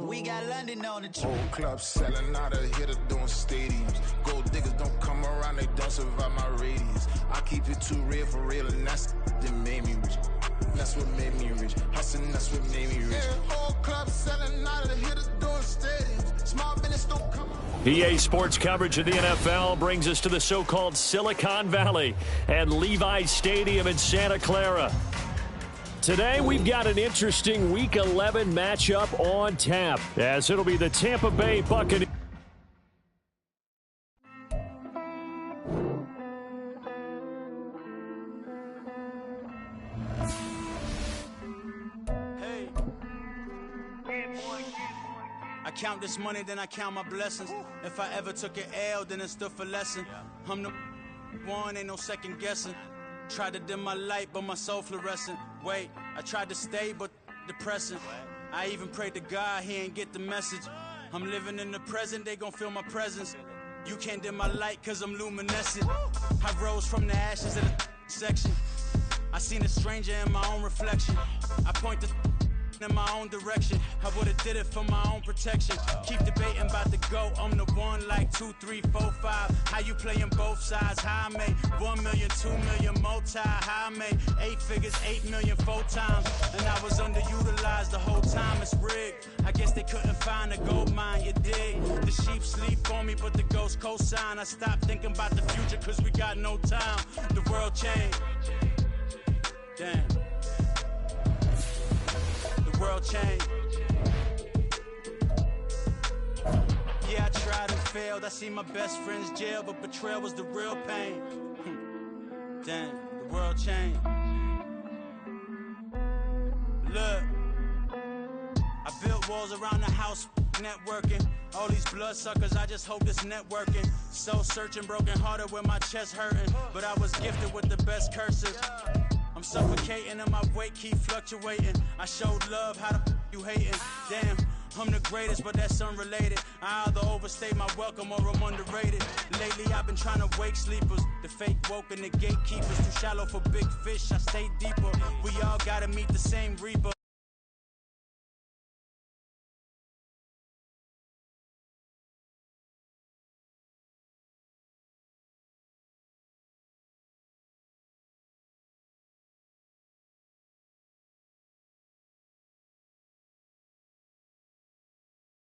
We got London on the trip. Whole club selling out of here to doing stadiums. Gold diggers don't come around, they don't survive my radius. I keep it too real for real, and that's that made me rich. That's what made me rich. Hustling, that's what made me rich. Yeah, whole club selling out of here to doing stadiums. Small business don't come around. EA Sports coverage of the NFL brings us to the so-called Silicon Valley and Levi's Stadium in Santa Clara. Today, we've got an interesting Week 11 matchup on tap, as it'll be the Tampa Bay Buccaneers. Hey. I count this money, then I count my blessings. If I ever took an L, then it stood for lesson. I'm the one, ain't no second guessing. Tried to dim my light, but my soul fluorescent. Wait, I tried to stay, but depressing. I even prayed to God, he ain't get the message. I'm living in the present, they gon' feel my presence. You can't dim my light, cause I'm luminescent. I rose from the ashes of the section. I seen a stranger in my own reflection. I point the in my own direction. I would've did it for my own protection. Keep debating about the GOAT. I'm the one like 2, 3, 4, 5. How you playing both sides? How I made 1 million, 2 million multi. How I made 8 figures, 8 million 4 times. And I was underutilized the whole time. It's rigged. I guess they couldn't find a gold mine. You dig? The sheep sleep on me, but the ghost cosign. I stopped thinking about the future cause we got no time. The world changed. Damn. World change. Yeah, I tried and failed. I see my best friends jail, but betrayal was the real pain. Damn, the world changed. Look, I built walls around the house, networking. All these bloodsuckers, I just hope this networking. Soul searching, broken hearted with my chest hurting. But I was gifted with the best curses. I'm suffocating and my weight keep fluctuating. I showed love, how the you hating? Damn, I'm the greatest, but that's unrelated. I either overstay my welcome or I'm underrated. Lately I've been trying to wake sleepers. The fake woke and the gatekeepers. Too shallow for big fish, I stay deeper. We all gotta meet the same reaper.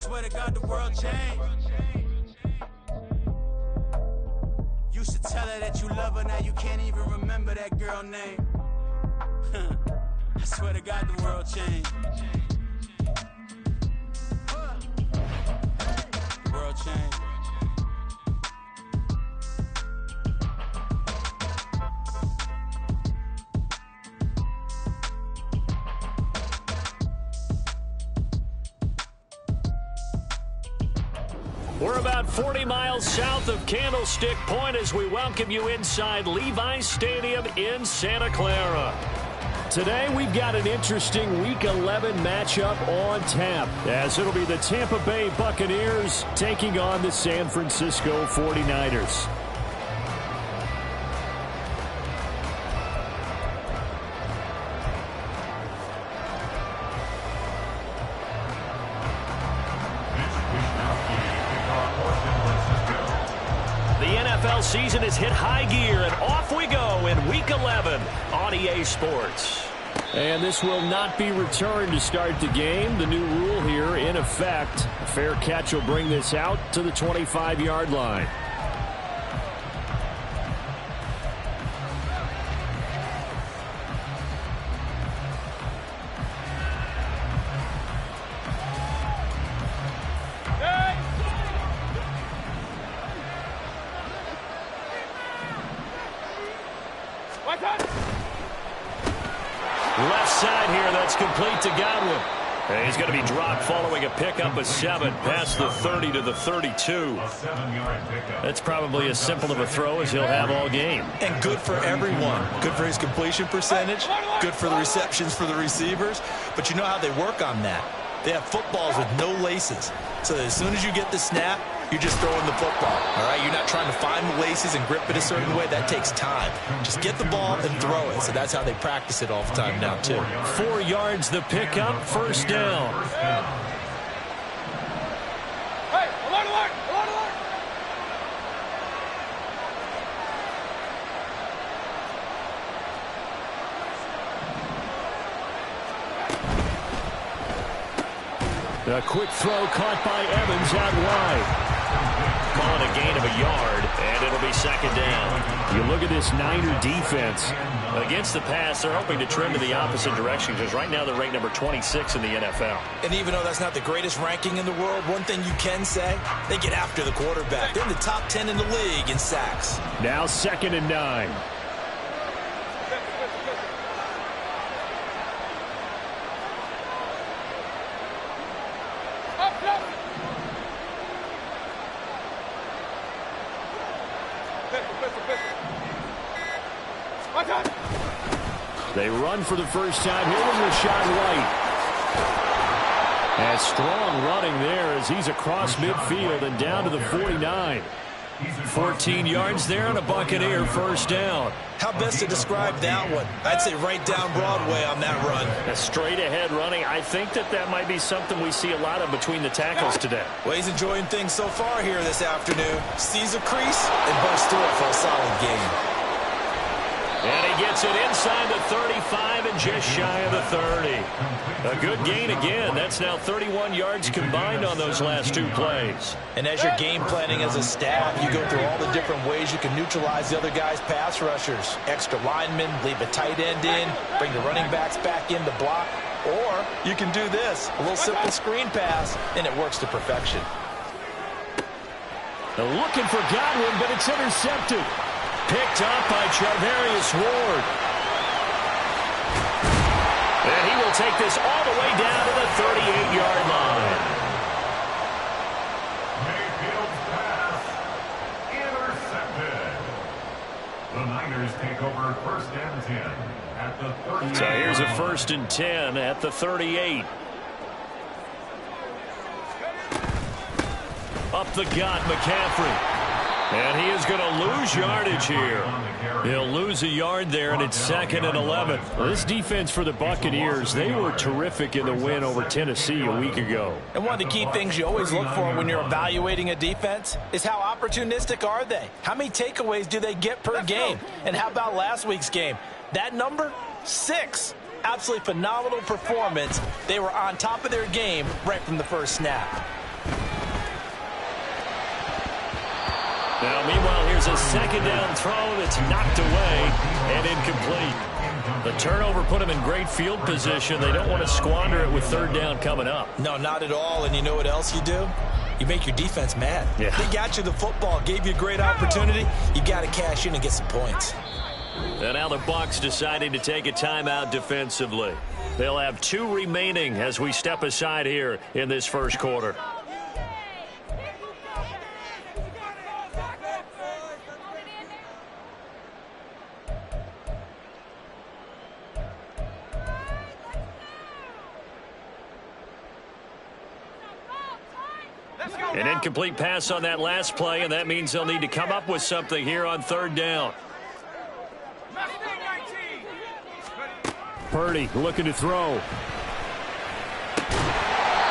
Swear to God, the world changed. Used to tell her that you love her, now you can't even remember that girl name. I swear to God, the world changed. The world changed. We're about 40 miles south of Candlestick Point as we welcome you inside Levi's Stadium in Santa Clara. Today, we've got an interesting Week 11 matchup on tap, as it'll be the Tampa Bay Buccaneers taking on the San Francisco 49ers. Season has hit high gear, and off we go in Week 11 on EA Sports. And this will not be returned to start the game. The new rule here in effect. A fair catch will bring this out to the 25-yard line. That's complete to Godwin. And he's going to be dropped following a pickup of 7 past the 30 to the 32. That's probably as simple of a throw as he'll have all game. And good for everyone. Good for his completion percentage. Good for the receptions for the receivers. But you know how they work on that. They have footballs with no laces. So that as soon as you get the snap, you're just throwing the football. All right, you're not trying to find the laces and grip it a certain way. That takes time. Just get the ball and throw it. So that's how they practice it all the time now, too. 4 yards the pickup, first down. Hey, alert, alert, alert, alert. A quick throw caught by Evans out wide. Call it a gain of a yard, and it'll be second down. You look at this Niner defense. Against the pass, they're hoping to trend in the opposite direction because right now they're ranked number 26 in the NFL. And even though that's not the greatest ranking in the world, one thing you can say, they get after the quarterback. They're in the top 10 in the league in sacks. Now 2nd and 9. They run for the first time here with Rashad White. And strong running there as he's across midfield and down to the 49. 14 yards there on a Buccaneer first down. How best to describe that one? I'd say right down Broadway on that run. A straight ahead running. I think that might be something we see a lot of between the tackles today. Well, he's enjoying things so far here this afternoon. Sees a crease and bursts through it for a solid game. And he gets it inside the 35 and just shy of the 30. A good gain again. That's now 31 yards combined on those last 2 plays. And as you're game planning as a staff, you go through all the different ways you can neutralize the other guy's pass rushers. Extra linemen, leave a tight end in, bring the running backs back in to block. Or you can do this, a little simple screen pass, and it works to perfection. They're looking for Godwin, but it's intercepted. Picked up by Charvarius Ward. And he will take this all the way down to the 38-yard line. Mayfield's pass intercepted. The Niners take over 1st and 10 at the 38. So here's a 1st and 10 at the 38. Up the gut, McCaffrey. And he is going to lose yardage here. He'll lose a yard there, and it's 2nd and 11. Well, this defense for the Buccaneers, they were terrific in the win over Tennessee a week ago. And one of the key things you always look for when you're evaluating a defense is how opportunistic are they? How many takeaways do they get per game? And how about last week's game? That number? 6. Absolutely phenomenal performance. They were on top of their game right from the first snap. Now, meanwhile, here's a 2nd down throw that's knocked away and incomplete. The turnover put them in great field position. They don't want to squander it with 3rd down coming up. No, not at all. And you know what else you do? You make your defense mad. Yeah. They got you the football, gave you a great opportunity. You got to cash in and get some points. And now the Bucs deciding to take a timeout defensively. They'll have 2 remaining as we step aside here in this first quarter. An incomplete pass on that last play, and that means they'll need to come up with something here on 3rd down. Purdy looking to throw.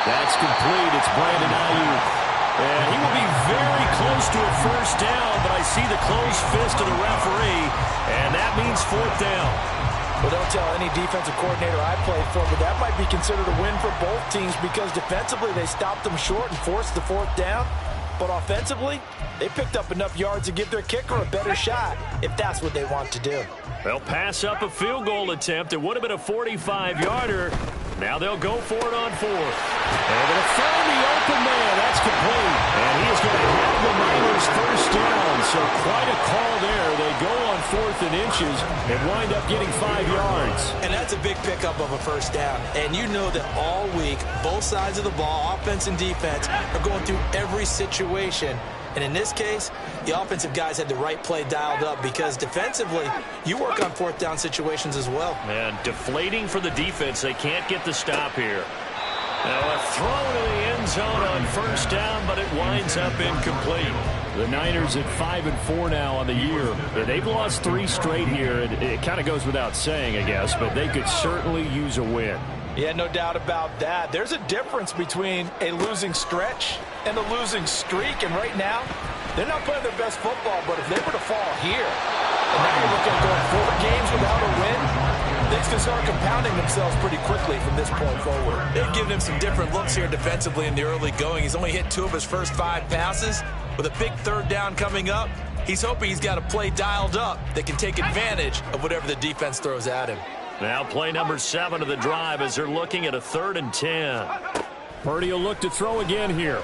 That's complete. It's Brandon Ayuk. And he will be very close to a first down, but I see the closed fist of the referee, and that means 4th down. Well, don't tell any defensive coordinator I played for, but that might be considered a win for both teams because defensively they stopped them short and forced the 4th down. But offensively, they picked up enough yards to give their kicker a better shot if that's what they want to do. They'll pass up a field goal attempt. It would have been a 45-yarder. Now they'll go for it on 4th. And they'll find the open man. That's complete. And he is going to have the Niners first down. So quite a call there. They go on 4th and inches and wind up getting 5 yards. And that's a big pickup of a first down. And you know that all week, both sides of the ball, offense and defense, are going through every situation. And in this case, the offensive guys had the right play dialed up because defensively, you work on 4th down situations as well. And deflating for the defense. They can't get the stop here. Now a throw to the end zone on 1st down, but it winds up incomplete. The Niners at 5-4 now on the year. They've lost 3 straight here. It kind of goes without saying, I guess, but they could certainly use a win. Yeah, no doubt about that. There's a difference between a losing stretch and a losing streak, and right now, they're not playing their best football, but if they were to fall here, and now you're looking at going 4 games without a win, things can start compounding themselves pretty quickly from this point forward. They've given him some different looks here defensively in the early going. He's only hit 2 of his first 5 passes. With a big 3rd down coming up, he's hoping he's got a play dialed up that can take advantage of whatever the defense throws at him. Now play number 7 of the drive as they're looking at a 3rd and 10. Purdy will look to throw again here.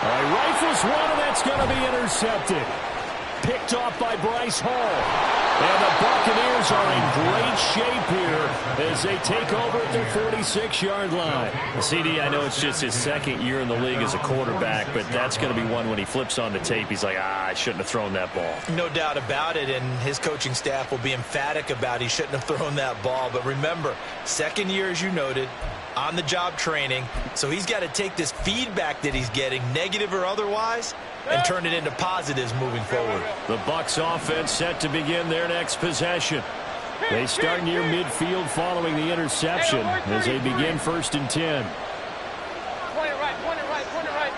Rifles one, and that's going to be intercepted. Picked off by Bryce Hall. And the Buccaneers are in great shape here as they take over at their 46-yard line. CD, I know it's just his 2nd year in the league as a quarterback, but that's going to be one when he flips on the tape, he's like, I shouldn't have thrown that ball. No doubt about it, and his coaching staff will be emphatic about he shouldn't have thrown that ball. But remember, 2nd year, as you noted, on-the-job training, so he's got to take this feedback that he's getting, negative or otherwise, and turn it into positives moving forward. The Bucs offense set to begin their next possession. They start near midfield following the interception as they begin 1st and 10. Point it right, point it right, point it right.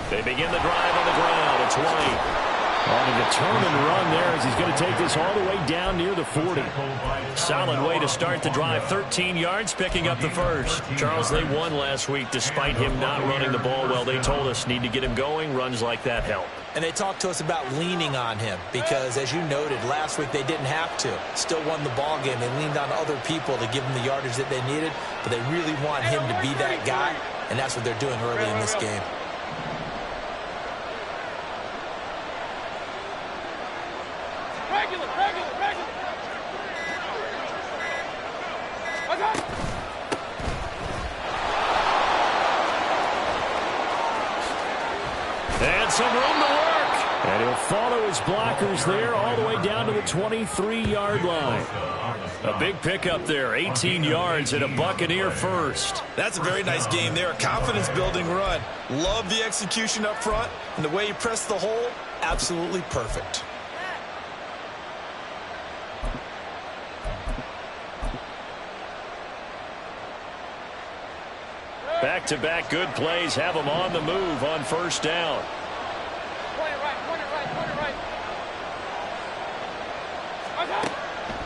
They begin the drive on the ground. It's White. On a determined run there as he's going to take this all the way down near the 40. Solid way to start the drive. 13 yards, picking up the first. Charles, they won last week despite him not running the ball well. They told us need to get him going. Runs like that help. And they talked to us about leaning on him because, as you noted, last week they didn't have to. Still won the ball game. They leaned on other people to give them the yardage that they needed, but they really want him to be that guy, and that's what they're doing early in this game. And some room to work. And he'll follow his blockers there all the way down to the 23-yard line. A big pickup there, 18 yards and a Buccaneer first. That's a very nice game there, a confidence-building run. Love the execution up front, and the way he pressed the hole, absolutely perfect. Back-to-back good plays have them on the move on 1st down. Point it right, point it right, point it right.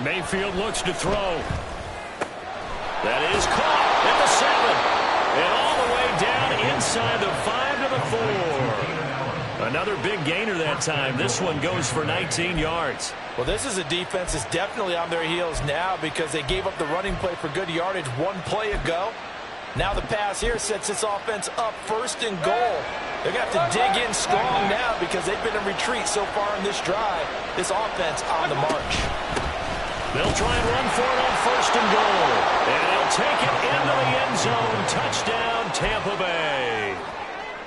Mayfield looks to throw. That is caught at the 7. And all the way down inside the 5 to the 4. Another big gainer that time. This one goes for 19 yards. Well, this is a defense that's definitely on their heels now because they gave up the running play for good yardage 1 play ago. Now the pass here sets this offense up 1st and goal. They're going to have to dig in strong now because they've been in retreat so far in this drive. This offense on the march. They'll try and run for it on 1st and goal. And he'll take it into the end zone. Touchdown, Tampa Bay.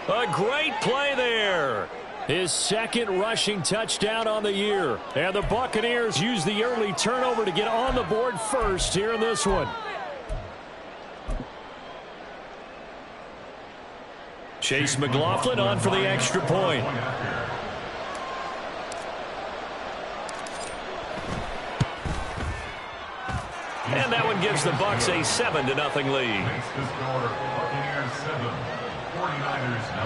A great play there. His 2nd rushing touchdown on the year. And the Buccaneers use the early turnover to get on the board first here in this one. Chase McLaughlin on for the extra point. And that one gives the Bucs a 7-0 lead. Makes the score Buccaneers 7, 49ers 0.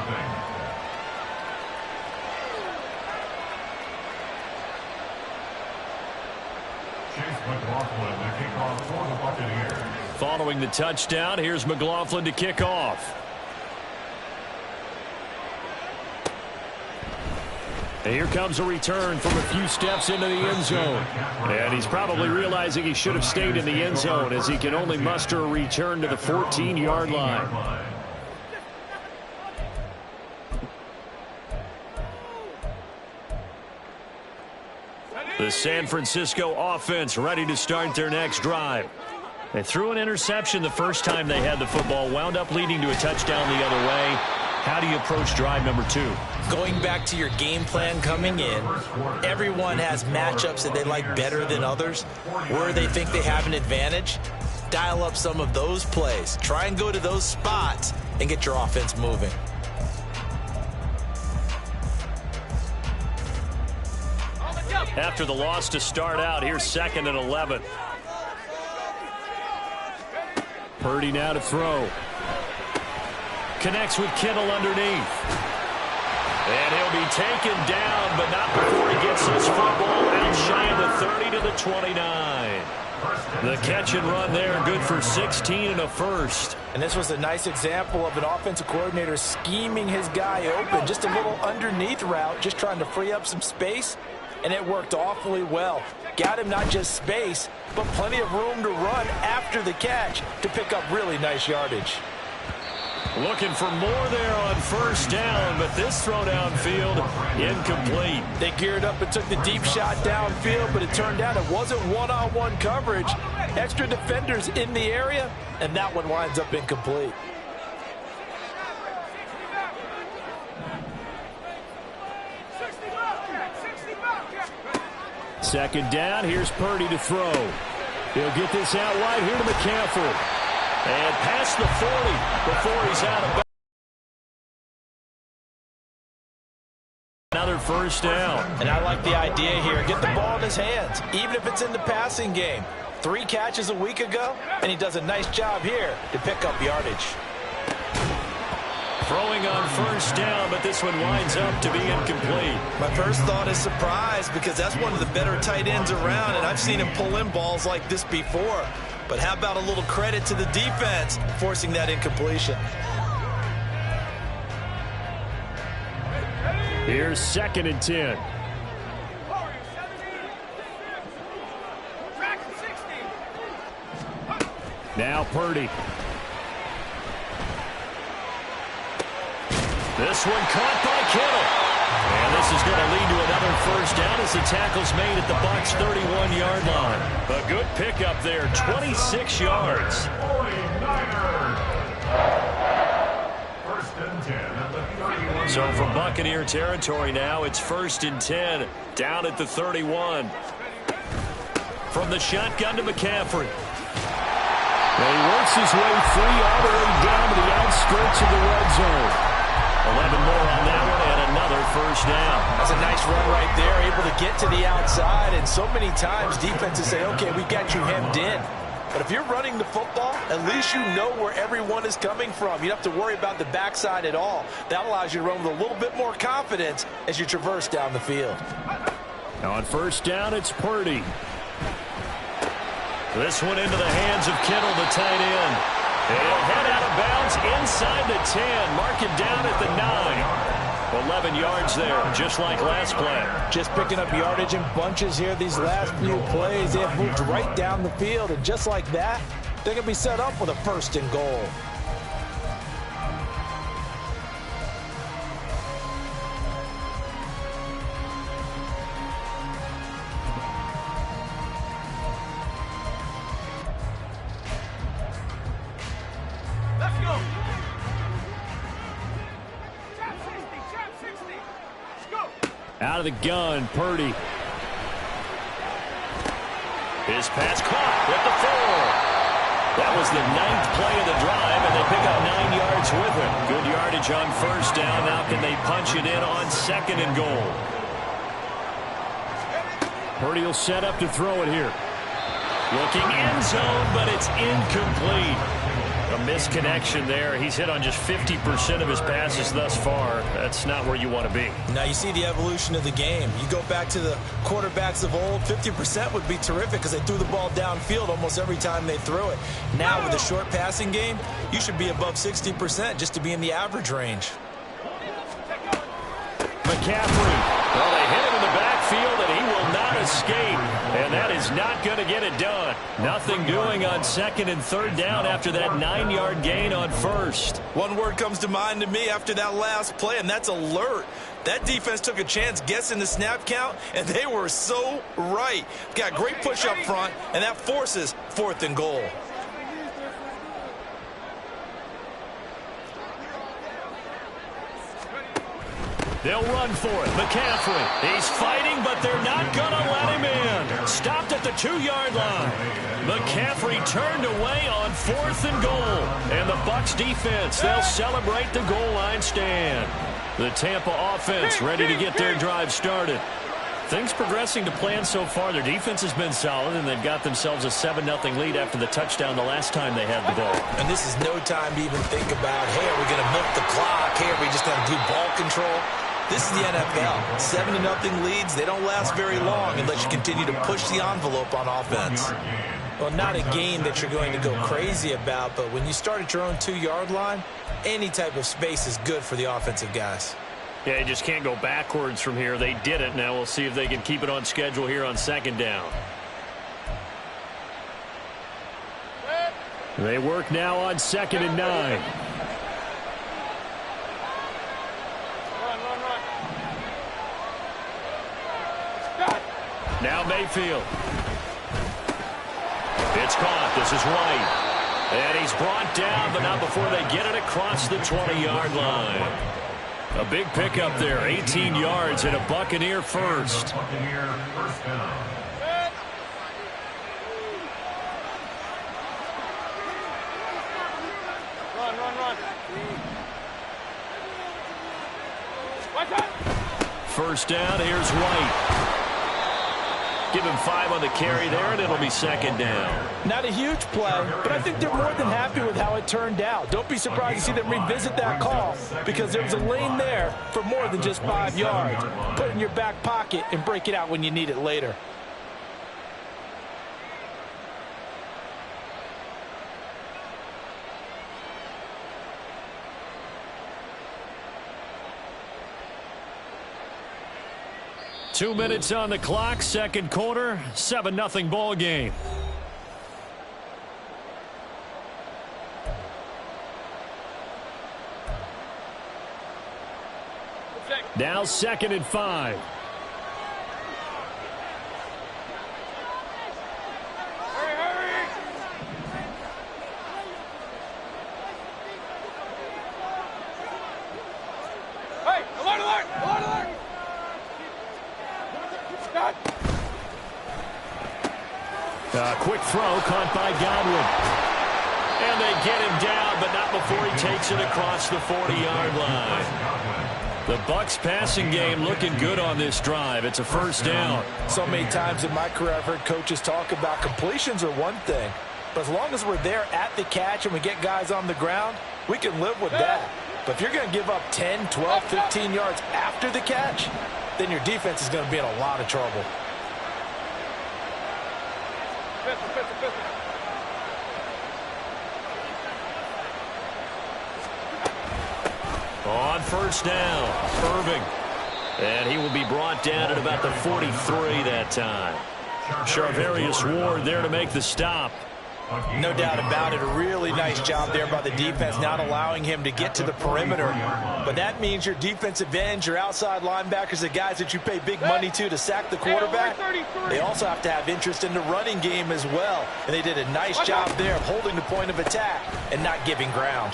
Chase McLaughlin to kick off for the Buccaneers. Following the touchdown, here's McLaughlin to kick off. And here comes a return from a few steps into the end zone. And he's probably realizing he should have stayed in the end zone as he can only muster a return to the 14-yard line. The San Francisco offense ready to start their next drive. They threw an interception the first time they had the football, wound up leading to a touchdown the other way. How do you approach drive number 2? Going back to your game plan coming in, everyone has matchups that they like better than others. Where they think they have an advantage, dial up some of those plays. Try and go to those spots and get your offense moving. After the loss to start out, here's 2nd and 11. Purdy now to throw. Connects with Kittle underneath. And he'll be taken down, but not before he gets his football out shy of the 30 to the 29. The catch and run there, good for 16 and a first. And this was a nice example of an offensive coordinator scheming his guy open. Just a little underneath route, just trying to free up some space. And it worked awfully well. Got him not just space, but plenty of room to run after the catch to pick up really nice yardage. Looking for more there on first down, but this throw downfield, incomplete. They geared up and took the deep shot downfield, but it turned out it wasn't one-on-one coverage. Extra defenders in the area, and that one winds up incomplete. Second down, here's Purdy to throw. He'll get this out wide here to McCaffrey. And past the 40 before he's out of bounds. Another first down. And I like the idea here. Get the ball in his hands, even if it's in the passing game. 3 catches a week ago, and he does a nice job here to pick up yardage. Throwing on first down, but this one winds up to be incomplete. My first thought is surprise, because that's one of the better tight ends around, and I've seen him pull in balls like this before. But how about a little credit to the defense forcing that incompletion? Here's 2nd and 10. Now Purdy. This one caught by Kittle. And this is going to lead to another first down as the tackle's made at the Bucs' 31-yard line. A good pickup there, 26 yards. 49ers. First and 10 at the 31. So from Buccaneer territory now, it's 1st and 10, down at the 31. From the shotgun to McCaffrey. And he works his way free all the way down to the outskirts of the red zone. 11 more on that one, and another first down. That's a nice run right there, able to get to the outside, and so many times defenses say, okay, we got you hemmed in. But if you're running the football, at least you know where everyone is coming from. You don't have to worry about the backside at all. That allows you to run with a little bit more confidence as you traverse down the field. Now on first down, it's Purdy. This one into the hands of Kittle, the tight end. He'll head out of bounds inside the 10. Mark it down at the 9. 11 yards there, just like last play. Just picking up yardage in bunches here these last few plays. They have moved right down the field, and just like that, they're going to be set up with a 1st and goal. Out of the gun, Purdy. His pass caught at the 4. That was the 9th play of the drive, and they pick up 9 yards with it. Good yardage on first down. Now can they punch it in on 2nd and goal? Purdy will set up to throw it here. Looking end zone, but it's incomplete. A misconnection there. He's hit on just 50% of his passes thus far. That's not where you want to be. Now you see the evolution of the game. You go back to the quarterbacks of old, 50% would be terrific because they threw the ball downfield almost every time they threw it. Now with a short passing game, you should be above 60% just to be in the average range. McCaffrey. Well, they hit him in the backfield, and he will not escape. And that is not going to get it done. Nothing doing on 2nd and 3rd down after that 9-yard gain on 1st. One word comes to mind to me after that last play, and that's alert. That defense took a chance guessing the snap count, and they were so right. Got great push up front, and that forces 4th and goal. They'll run for it. McCaffrey. He's fighting, but they're not going to let him in. Stopped at the 2-yard line. McCaffrey turned away on 4th and goal. And the Bucs defense, they'll celebrate the goal line stand. The Tampa offense ready to get their drive started. Things progressing to plan so far. Their defense has been solid, and they've got themselves a 7-0 lead after the touchdown the last time they had the ball. And this is no time to even think about, hey, are we going to milk the clock? Hey, are we just going to do ball control? This is the NFL. 7-0 leads, they don't last very long unless you continue to push the envelope on offense. Well, not a game that you're going to go crazy about, but when you start at your own 2-yard line, any type of space is good for the offensive guys. Yeah, you just can't go backwards from here. They did it. Now we'll see if they can keep it on schedule here on 2nd down. They work now on 2nd and 9. Now Mayfield. It's caught. This is White. And he's brought down, but not before they get it across the 20-yard line. A big pickup there. 18 yards and a Buccaneer first. Buccaneer first down. Run. First down, here's White. Give him 5 on the carry there, and it'll be 2nd down. Not a huge play, but I think they're more than happy with how it turned out. Don't be surprised to see them revisit that call because there was a lane there for more than just 5 yards. Put it in your back pocket and break it out when you need it later. Two minutes on the clock, 2nd quarter, 7-0 ball game. Now 2nd and 5. Hurry! Hey, alert! Quick throw caught by Godwin. And they get him down, but not before he takes it across the 40-yard line. The Bucs passing game looking good on this drive. It's a first down. So many times in my career I've heard coaches talk about completions are one thing, but as long as we're there at the catch and we get guys on the ground, we can live with that. But if you're going to give up 10, 12, 15 yards after the catch, then your defense is going to be in a lot of trouble. On first down, Irving. And he will be brought down at about the 43 that time. Charvarius Ward there to make the stop. No doubt about it. A really nice job there by the defense, not allowing him to get to the perimeter. But that means your defensive ends, your outside linebackers, the guys that you pay big money to sack the quarterback, they also have to have interest in the running game as well. And they did a nice job there of holding the point of attack and not giving ground.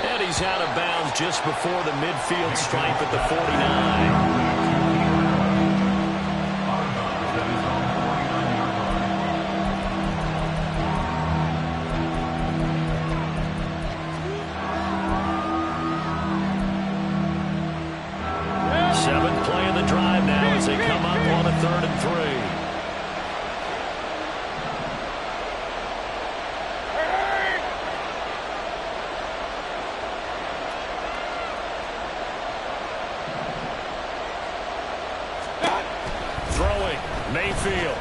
And he's out of bounds just before the midfield stripe at the 49. They come up on a 3rd and 3. Throwing, Mayfield.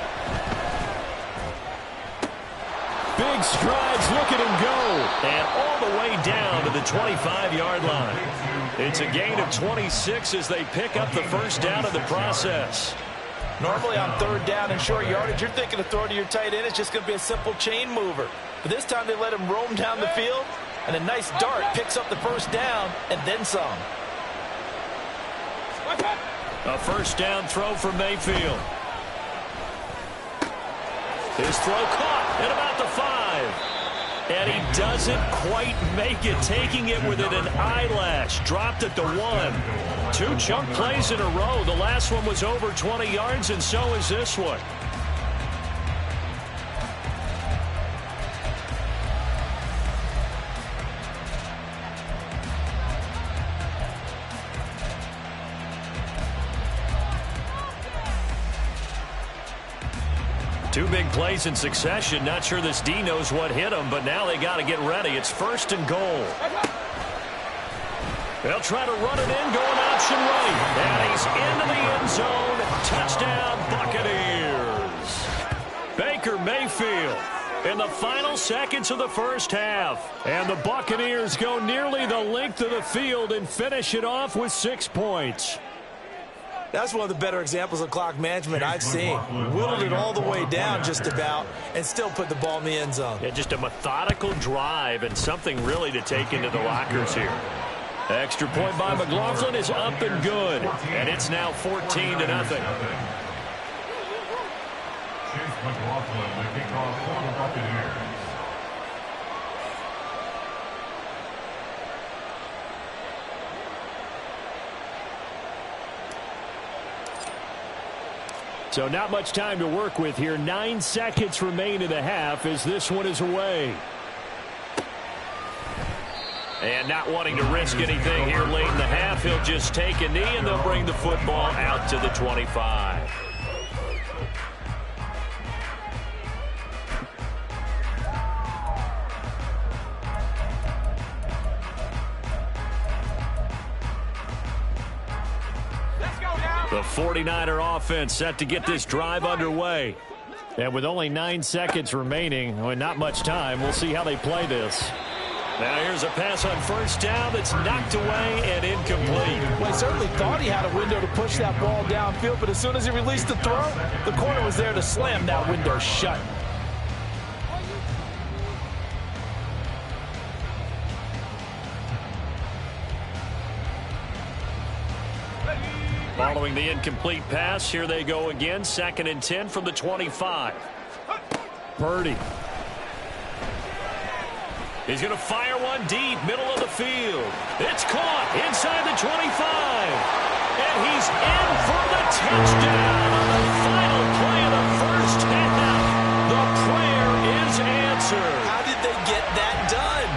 big strides. Look at him go. And all the way down to the 25-yard line. It's a gain of 26 as they pick up the first down in the process. Normally on third down and short yardage, you're thinking of throwing to your tight end. It's just going to be a simple chain mover. But this time they let him roam down the field, and a nice dart picks up the first down and then some. A first down throw for Mayfield. His throw caught at about the 5. And he doesn't quite make it, taking it within an eyelash. Dropped at the 1. 2 chunk plays in a row. The last one was over 20 yards, and so is this one. Two big plays in succession. Not sure this D knows what hit him, but now they got to get ready. It's 1st and goal. They'll try to run it in, going option right. And he's into the end zone. Touchdown, Buccaneers. Baker Mayfield in the final seconds of the first half. And the Buccaneers go nearly the length of the field and finish it off with 6 points. That's one of the better examples of clock management I've seen. Whittled it all the way down just about and still put the ball in the end zone. Yeah, just a methodical drive and something really to take into the lockers here. Extra point by McLaughlin is up and good. And it's now 14-0. Chase McLaughlin, the kickoff for the Buccaneers. So not much time to work with here. 9 seconds remain in the half as this one is away. And not wanting to risk anything here late in the half, he'll just take a knee and they'll bring the football out to the 25. The 49er offense set to get this drive underway. And with only 9 seconds remaining, well, not much time, we'll see how they play this. Now here's a pass on first down that's knocked away and incomplete. Well, he certainly thought he had a window to push that ball downfield, but as soon as he released the throw, the corner was there to slam that window shut. Following the incomplete pass, here they go again. 2nd and 10 from the 25. Purdy. He's going to fire one deep, middle of the field. It's caught inside the 25. And he's in for the touchdown on the final play of the first half. The prayer is answered. How did they get that done?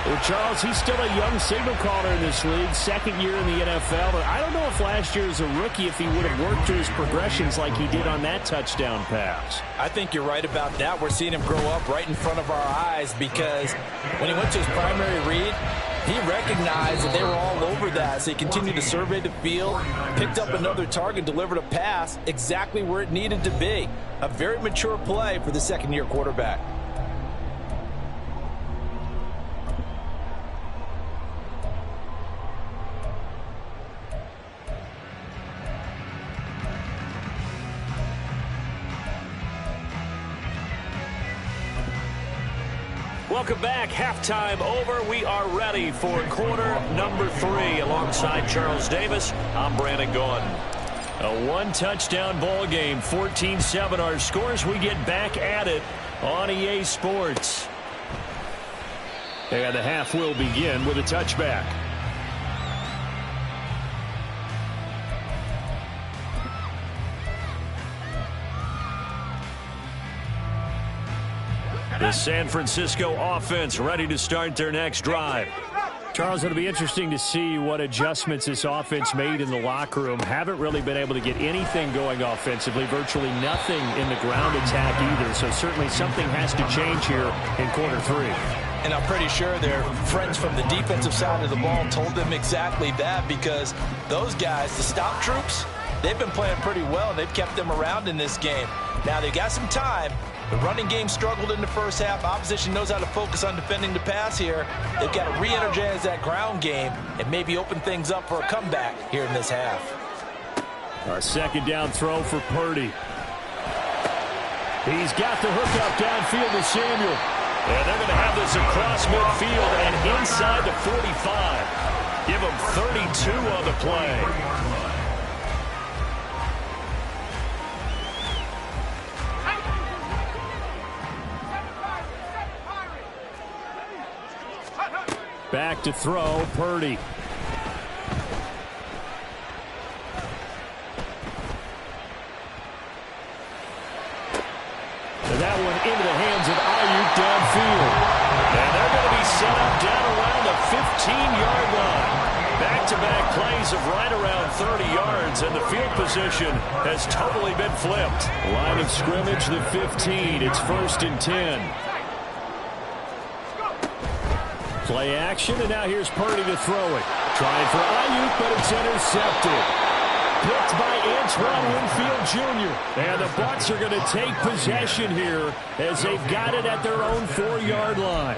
Well, Charles, he's still a young signal caller in this league, 2nd year in the NFL. But I don't know if last year as a rookie, if he would have worked through his progressions like he did on that touchdown pass. I think you're right about that. We're seeing him grow up right in front of our eyes because when he went to his primary read, he recognized that they were all over that. So he continued to survey the field, picked up another target, delivered a pass exactly where it needed to be. A very mature play for the 2nd-year quarterback. Welcome back. Halftime over. We are ready for quarter number 3. Alongside Charles Davis, I'm Brandon Gordon. A one-touchdown ball game, 14-7 our scores. We get back at it on EA Sports. And the half will begin with a touchback. The San Francisco offense ready to start their next drive. Charles, it'll be interesting to see what adjustments this offense made in the locker room. Haven't really been able to get anything going offensively, virtually nothing in the ground attack either. So certainly something has to change here in quarter 3. And I'm pretty sure their friends from the defensive side of the ball told them exactly that, because those guys, the stop troops, they've been playing pretty well, and they've kept them around in this game. Now, they've got some time, The running game struggled in the first half. Opposition knows how to focus on defending the pass here. They've got to re-energize that ground game and maybe open things up for a comeback here in this half. A second down throw for Purdy. He's got the hook up downfield to Samuel. And they're going to have this across midfield and inside the 45. Give him 32 on the play. Back to throw, Purdy. And that one into the hands of Ayuk downfield. And they're going to be set up down around the 15-yard line. Back-to-back plays of right around 30 yards, and the field position has totally been flipped. Line of scrimmage, the 15. It's 1st and 10. Play action, and now here's Purdy to throw it. Trying for Ayuk, but it's intercepted. Picked by Antoine Winfield Jr. And the Bucs are going to take possession here as they've got it at their own 4-yard line.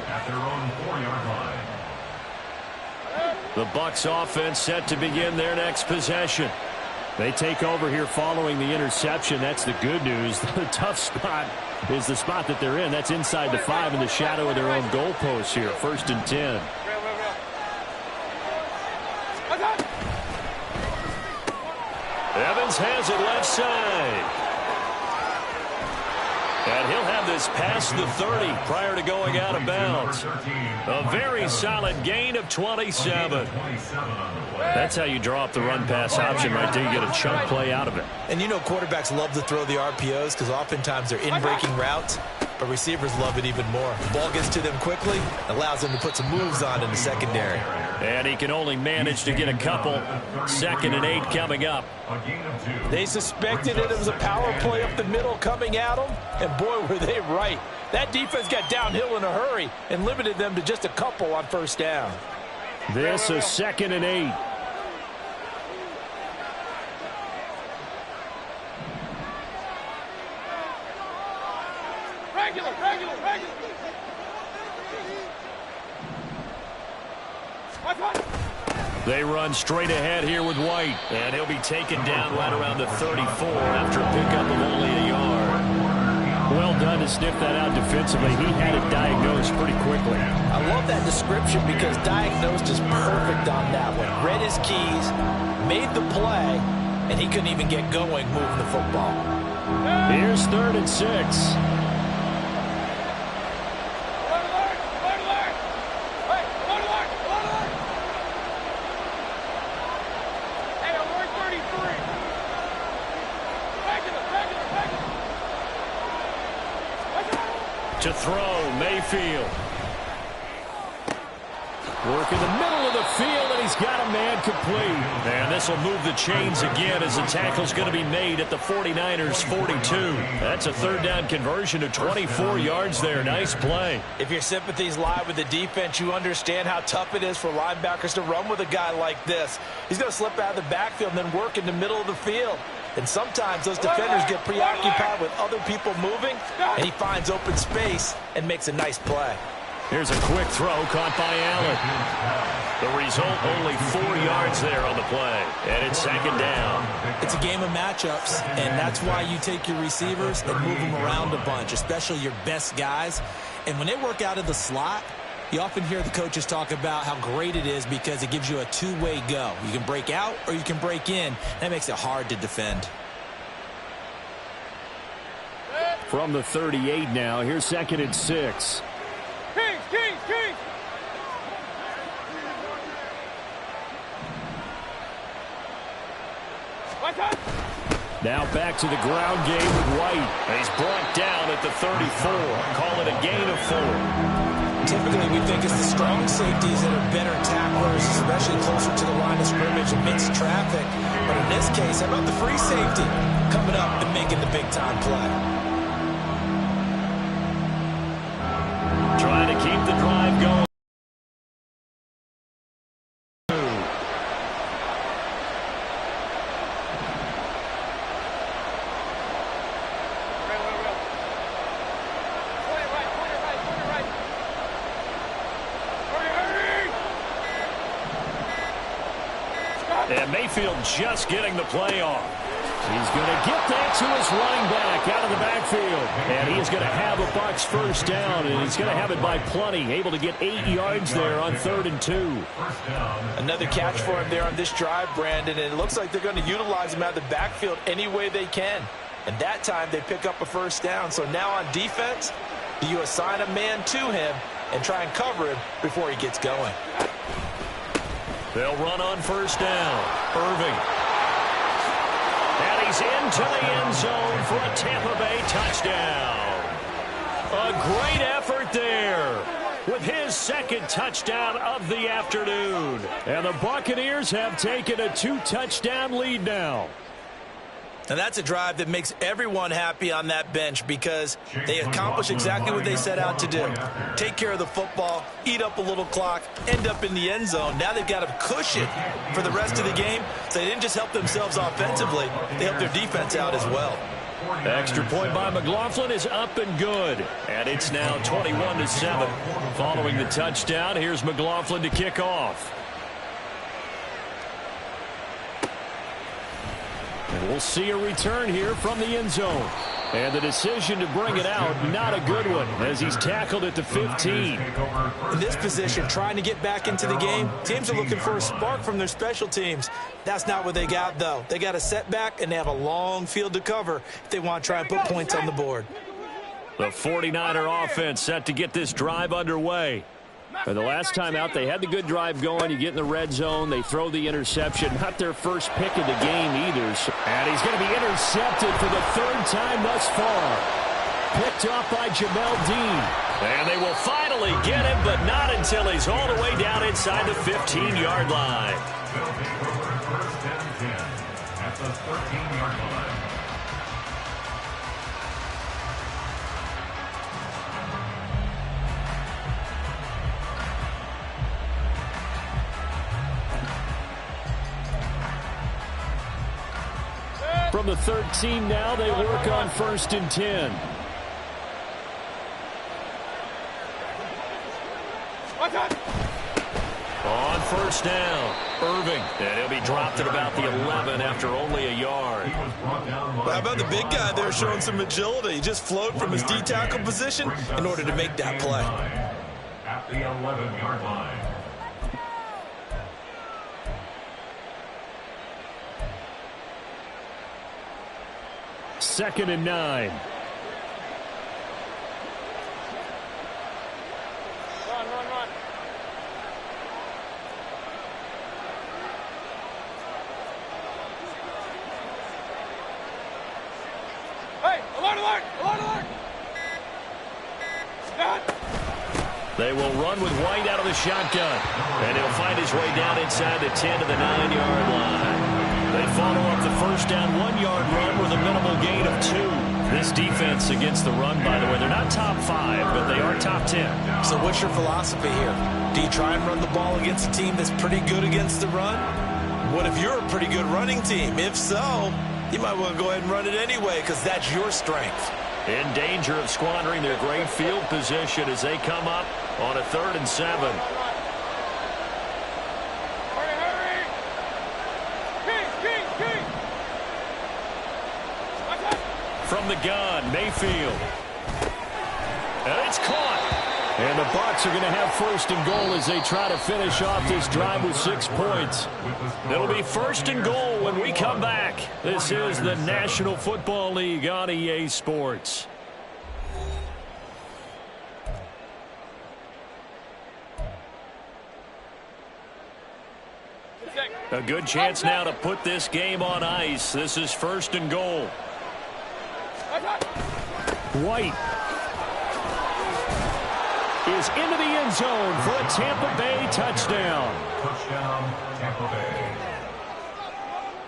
The Bucs offense set to begin their next possession. They take over here following the interception. That's the good news. The tough spot is the spot that they're in. That's inside the 5 in the shadow of their own goalpost here. 1st and 10. Evans has it left side. And he'll have this past the 30 prior to going out of bounds. A very solid gain of 27. That's how you draw up the run-pass option right there. You get a chunk play out of it. And you know quarterbacks love to throw the RPOs because oftentimes they're in-breaking routes, but receivers love it even more. The ball gets to them quickly, allows them to put some moves on in the secondary. And he can only manage to get a couple. 2nd and 8 coming up. They suspected it was a power play up the middle coming at them, and boy, were they right. That defense got downhill in a hurry and limited them to just a couple on 1st down. This is 2nd and 8. They run straight ahead here with White. And he'll be taken down right around the 34 after a pickup of only a yard. Well done to sniff that out defensively. He had it diagnosed pretty quickly. I love that description because diagnosed is perfect on that one. Read his keys, made the play, and he couldn't even get going moving the football. Here's 3rd and 6. To throw, Mayfield. Work in the middle of the field, and he's got a man complete. And this will move the chains again as the tackle's going to be made at the 49ers' 42. That's a 3rd down conversion to 24 yards there. Nice play. If your sympathies lie with the defense, you understand how tough it is for linebackers to run with a guy like this. He's going to slip out of the backfield and then work in the middle of the field. And sometimes those defenders get preoccupied with other people moving, and he finds open space and makes a nice play. Here's a quick throw caught by Allen. The result, only 4 yards there on the play. And it's 2nd down. It's a game of matchups, and that's why you take your receivers and move them around a bunch, especially your best guys. And when they work out of the slot, you often hear the coaches talk about how great it is because it gives you a two-way go. You can break out or you can break in. That makes it hard to defend. From the 38 now, here's 2nd and 6. Kings! Now back to the ground game with White. And he's brought down at the 34. Call it a gain of 4. Typically, we think it's the strong safeties that are better tacklers, especially closer to the line of scrimmage amidst traffic. But in this case, how about the free safety coming up and making the big-time play? Trying to keep the drive going. And Mayfield just getting the play off. He's going to get that to his running back out of the backfield. And he is going to have a Bucs first down, and he's going to have it by plenty. Able to get 8 yards there on 3rd and 2. Another catch for him there on this drive, Brandon, and it looks like they're going to utilize him out of the backfield any way they can. And that time they pick up a first down. So now on defense, do you assign a man to him and try and cover him before he gets going? They'll run on first down. Irving. And he's into the end zone for a Tampa Bay touchdown. A great effort there with his 2nd touchdown of the afternoon. And the Buccaneers have taken a 2-touchdown lead now. And that's a drive that makes everyone happy on that bench because they accomplish exactly what they set out to do. Take care of the football, eat up a little clock, end up in the end zone. Now they've got a cushion for the rest of the game. So they didn't just help themselves offensively, they helped their defense out as well. Extra point by McLaughlin is up and good. And it's now 21-7. Following the touchdown, here's McLaughlin to kick off. And we'll see a return here from the end zone. And the decision to bring it out, not a good one, as he's tackled at the 15. In this position, trying to get back into the game, teams are looking for a spark from their special teams. That's not what they got, though. They got a setback, and they have a long field to cover if they want to try and put points on the board. The 49er offense set to get this drive underway. For the last time out, they had the good drive going. You get in the red zone, they throw the interception. Not their first pick of the game either. And he's going to be intercepted for the 3rd time thus far. Picked off by Jamel Dean. And they will finally get him, but not until he's all the way down inside the 15-yard line. They'll take over 1st and 10 at the 13-yard line. From the 13 now, they work on 1st and 10. On 1st down, Irving. And he'll be dropped at about the 11 after only a yard. How about the big guy there showing some agility? He just flowed from his D-tackle position in order to make that play. At the 11-yard line. Second and 9. Run. Hey, alert! They will run with White out of the shotgun. And he'll find his way down inside the 10 to the 9-yard line. They follow up the first down 1-yard run with a minimal gain of 2. This defense against the run, by the way, they're not top 5, but they are top 10. So what's your philosophy here? Do you try and run the ball against a team that's pretty good against the run? What if you're a pretty good running team? If so, you might want to go ahead and run it anyway because that's your strength. In danger of squandering their great field position as they come up on a 3rd and 7. From the gun, Mayfield. And it's caught. And the Bucs are going to have 1st and goal as they try to finish off this drive with 6 points. It'll be 1st and goal when we come back. This is the National Football League on EA Sports. A good chance now to put this game on ice. This is 1st and goal. White is into the end zone for a Tampa Bay touchdown. Touchdown, Tampa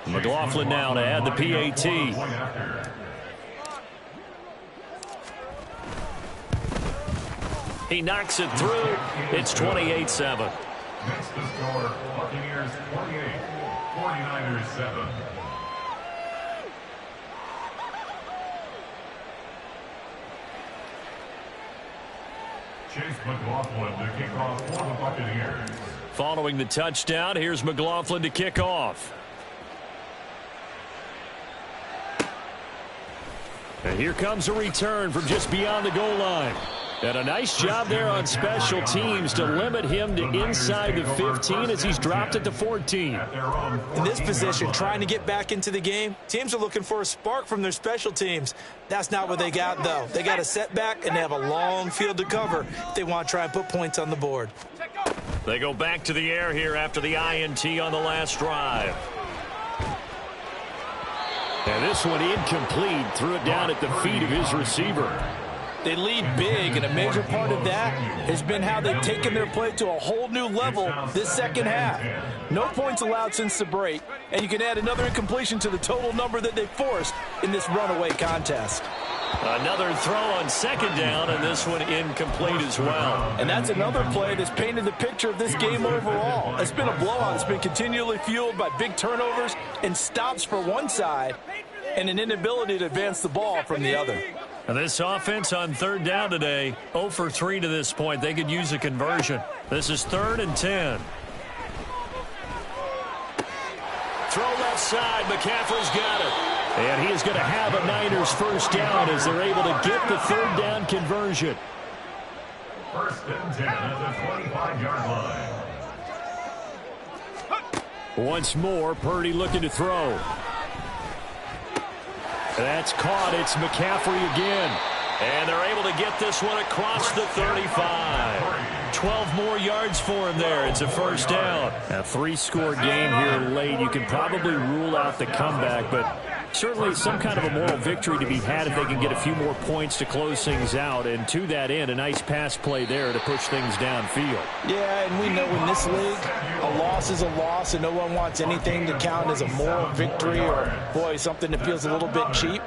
Bay. McLaughlin now to add the PAT. He knocks it through. It's 28-7. Next to score, Buccaneers 48, 49ers 7. Chase McLaughlin to kick off for the Buccaneers. Following the touchdown, here's McLaughlin to kick off. And here comes a return from just beyond the goal line. And a nice job there on special teams to limit him to inside the 15 as he's dropped it to 14. In this position, trying to get back into the game, teams are looking for a spark from their special teams. That's not what they got, though. They got a setback, and they have a long field to cover if they want to try and put points on the board. They go back to the air here after the INT on the last drive. And this one incomplete. Threw it down at the feet of his receiver. They lead big, and a major part of that has been how they've taken their play to a whole new level this second half. No points allowed since the break, and you can add another incompletion to the total number that they forced in this runaway contest. Another throw on second down, and this one incomplete as well. And that's another play that's painted the picture of this game overall. It's been a blowout. It's been continually fueled by big turnovers and stops for one side and an inability to advance the ball from the other. And this offense on third down today, 0 for 3 to this point. They could use a conversion. This is 3rd and 10. Throw left side. McCaffrey's got it. And he is going to have a Niners first down as they're able to get the third down conversion. 1st and 10 at the 25-yard line. Once more, Purdy looking to throw. That's caught. It's McCaffrey again. And they're able to get this one across the 35. 12 more yards for him there. It's a first down. A 3-score game here late. You can probably rule out the comeback, but certainly some kind of a moral victory to be had if they can get a few more points to close things out. And to that end, a nice pass play there to push things downfield. Yeah, and we know in this league, a loss is a loss, and no one wants anything to count as a moral victory or, boy, something that feels a little bit cheap.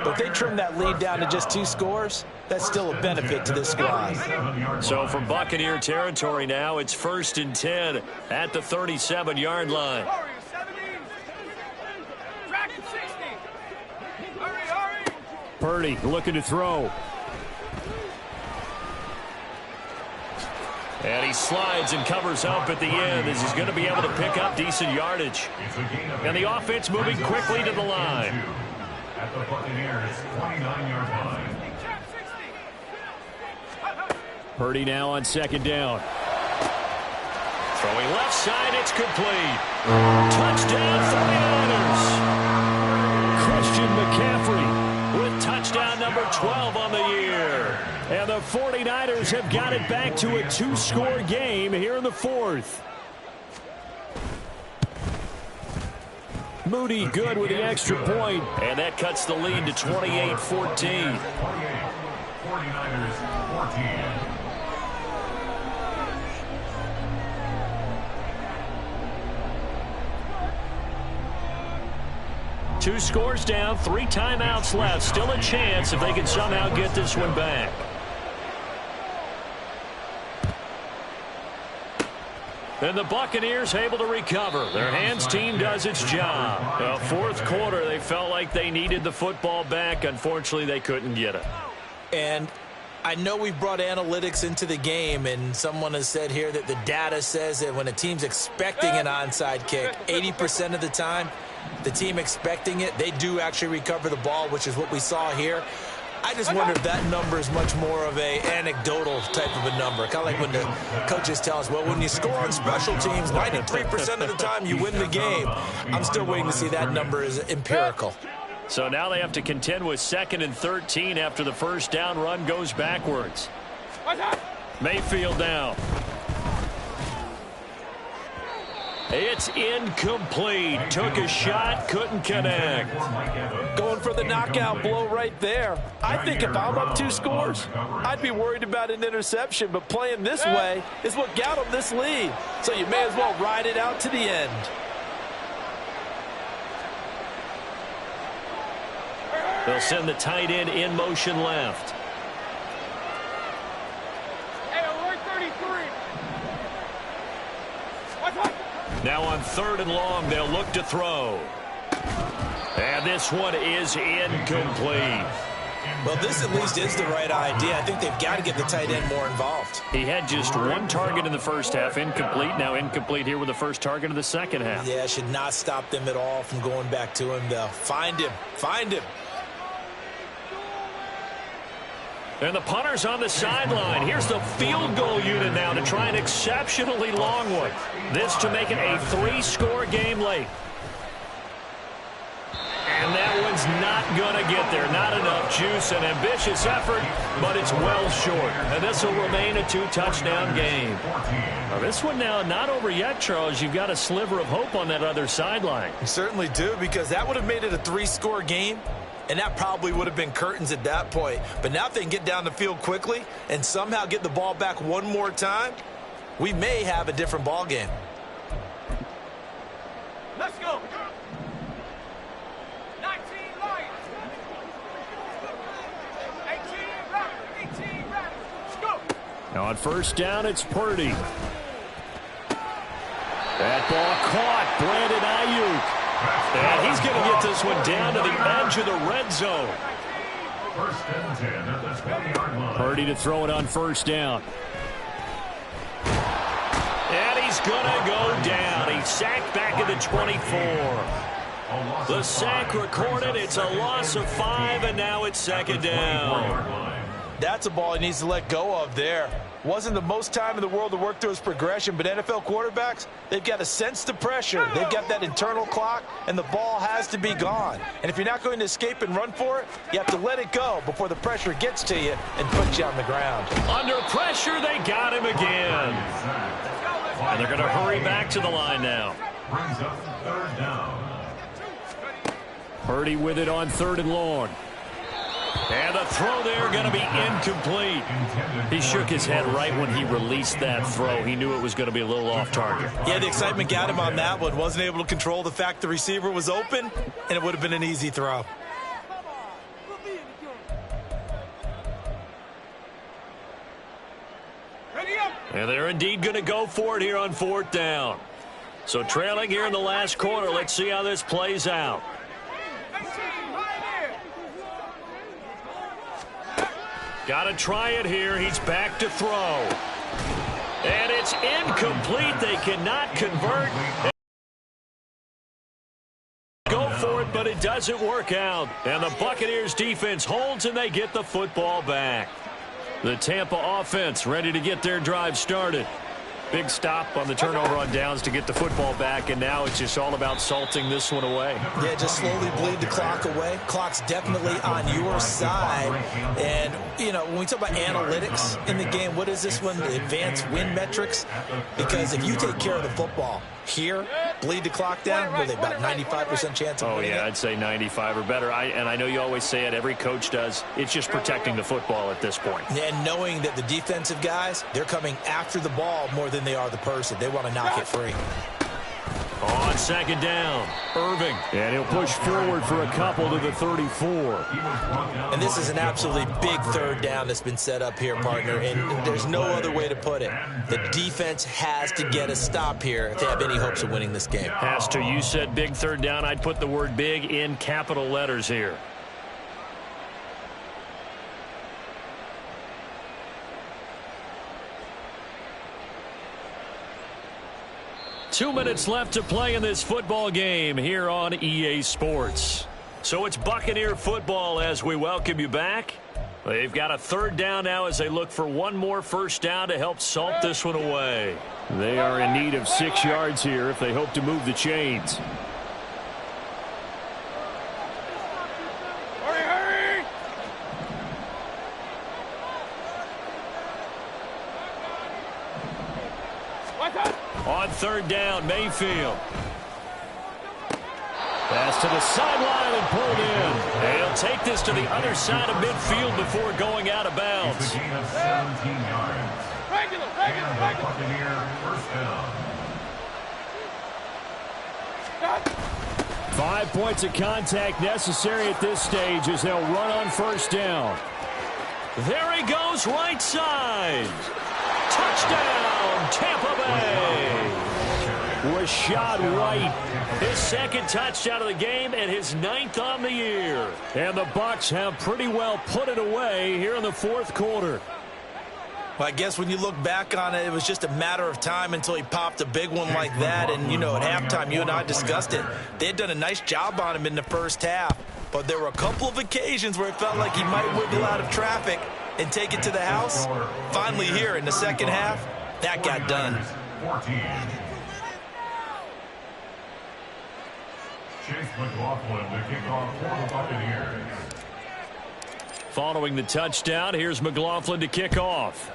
But if they trim that lead down to just 2 scores, that's still a benefit to this squad. So from Buccaneer territory now, it's 1st and 10 at the 37-yard line. Purdy looking to throw. And he slides and covers up at the end as he's going to be able to pick up decent yardage. And the offense moving quickly to the line. At the Buccaneers' 29-yard line. Purdy now on second down. Throwing left side, it's complete. Touchdown 49ers. Christian McCaffrey with touchdown number 12 on the year. And the 49ers have got it back to a 2-score game here in the 4th. Moody good with the extra point. And that cuts the lead to 28-14. 49ers 14. 2 scores down, 3 timeouts left. Still a chance if they can somehow get this one back. And the Buccaneers able to recover. Their hands team does its job. The 4th quarter, they felt like they needed the football back. Unfortunately, they couldn't get it. And I know we've brought analytics into the game, and someone has said here that the data says that when a team's expecting an onside kick, 80% of the time, the team expecting it, they do actually recover the ball, which is what we saw here. I just wonder if that number is much more of a anecdotal type of a number. Kind of like when the coaches tell us, well, when you score on special teams, 93% of the time you win the game. I'm still waiting to see that number is empirical. So now they have to contend with 2nd and 13 after the first down run goes backwards. Mayfield now. It's incomplete. Took a shot, couldn't connect. Going for the knockout blow right there. I think if I'm up 2 scores, I'd be worried about an interception, but playing this way is what got them this lead. So you may as well ride it out to the end. They'll send the tight end in motion left. Now on 3rd and long, they'll look to throw. And this one is incomplete. Well, this at least is the right idea. I think they've got to get the tight end more involved. He had just 1 target in the first half, incomplete. Now incomplete here with the first target of the second half. Yeah, should not stop them at all from going back to him. They'll find him. Find him. And the punter's on the sideline. Here's the field goal unit now to try an exceptionally long one. This to make it a 3-score game late. And that one's not going to get there. Not enough juice. An ambitious effort, but it's well short. And this will remain a 2-touchdown game. Now, this one now not over yet, Charles. You've got a sliver of hope on that other sideline. You certainly do, because that would have made it a 3-score game, and that probably would have been curtains at that point. But now if they can get down the field quickly and somehow get the ball back one more time, we may have a different ball game. Let's go. 19 Lions. 18 Raiders. Let's go. Now on first down, it's Purdy. That ball caught. Brandon Ayuk. And he's going to get this one down to the edge of the red zone. First and 10 at the 20-yard line. Purdy to throw it on first down. And he's going to go down. He's sacked back at the 24. The sack recorded. It's a loss of 5, and now it's second down. That's a ball he needs to let go of there. Wasn't the most time in the world to work through his progression, but NFL quarterbacks, they've got to sense the pressure. They've got that internal clock, and the ball has to be gone. And if you're not going to escape and run for it, you have to let it go before the pressure gets to you and puts you on the ground. Under pressure, they got him again. And they're going to hurry back to the line now. Brings up third down. Purdy with it on 3rd and long. And the throw there going to be incomplete. He shook his head right when he released that throw. He knew it was going to be a little off target. Yeah, the excitement got him on that one. Wasn't able to control the fact the receiver was open, and it would have been an easy throw. And they're indeed going to go for it here on 4th down. So trailing here in the last quarter. Let's see how this plays out. Got to try it here. He's back to throw. And it's incomplete. They cannot convert. Go for it, but it doesn't work out. And the Buccaneers defense holds, and they get the football back. The Tampa offense ready to get their drive started. Big stop on the turnover on downs to get the football back, and now it's just all about salting this one away. Yeah, just slowly bleed the clock away. Clock's definitely on your side. And, you know, when we talk about analytics in the game, what is this one? The advanced win metrics? Because if you take care of the football here, bleed the clock down, with about 95% chance of winning it. I'd say 95 or better. And I know you always say it, every coach does. It's just protecting the football at this point. And knowing that the defensive guys, they're coming after the ball more than they are the person. They want to knock it free. On second down, Irving. And he'll push forward for a couple to the 34. And this is an absolutely big 3rd down that's been set up here, partner. And there's no other way to put it. The defense has to get a stop here if they have any hopes of winning this game. Has to. You said big 3rd down. I'd put the word big in capital letters here. Two minutes left to play in this football game here on EA Sports. So it's Buccaneer football as we welcome you back. They've got a 3rd down now as they look for one more first down to help salt this one away. They are in need of 6 yards here if they hope to move the chains. On 3rd down, Mayfield. Pass to the sideline and pulled in. And he'll take this to the other side of midfield before going out of bounds. It's a gain of 17 yards. Regular. Buccaneer first down. 5 points of contact necessary at this stage as they'll run on first down. There he goes, right side. Touchdown, Tampa Bay. Rashad White, his 2nd touchdown of the game and his 9th on the year. And the Bucs have pretty well put it away here in the 4th quarter. Well, I guess when you look back on it, it was just a matter of time until he popped a big one like that. And, you know, at halftime, you and I discussed it. They had done a nice job on him in the first half. But there were a couple of occasions where it felt like he might wiggle out of traffic. and take it to the house? Finally here in the second half, that got done. 14. Chase McLaughlin to kick off for the Buccaneers. Following the touchdown, here's McLaughlin to kick off.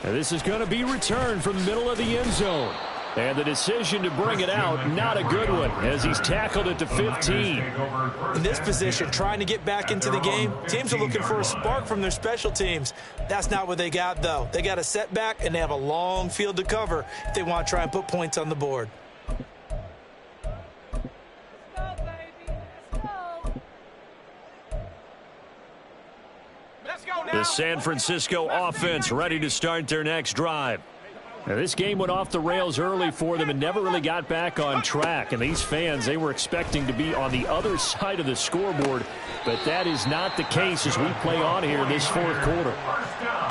And this is going to be returned from the middle of the end zone. And the decision to bring it out, not a good one, as he's tackled at the 15. In this position, trying to get back into the game, teams are looking for a spark from their special teams. That's not what they got, though. They got a setback, and they have a long field to cover if they want to try and put points on the board. The San Francisco offense ready to start their next drive. Now, this game went off the rails early for them and never really got back on track. And these fans, they were expecting to be on the other side of the scoreboard. But that is not the case as we play on here in this fourth quarter.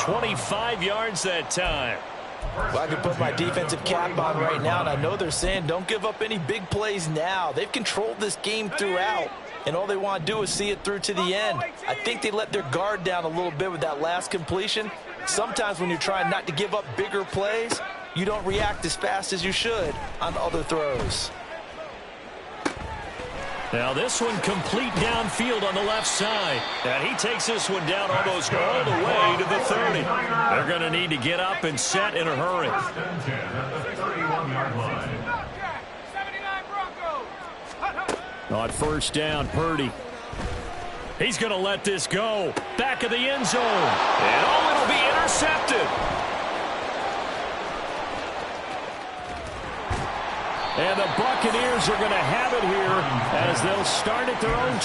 25 yards that time. Well, I can put my defensive cap on right now, and I know they're saying don't give up any big plays now. They've controlled this game throughout, and all they want to do is see it through to the end. I think they let their guard down a little bit with that last completion. Sometimes when you're trying not to give up bigger plays, you don't react as fast as you should on other throws. Now this one complete downfield on the left side. And he takes this one down almost all the way to the 30. They're going to need to get up and set in a hurry. First and 10 at the 31-yard line. On first down, Purdy. He's going to let this go. Back of the end zone. And oh, it'll be intercepted. And the Buccaneers are going to have it here as they'll start at their own.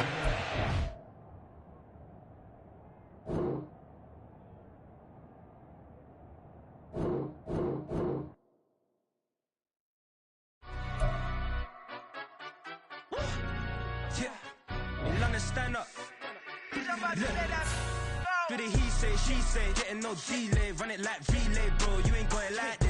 Stand up. Do the he say, she say, getting no delay, run it like relay, bro. You ain't got it like this.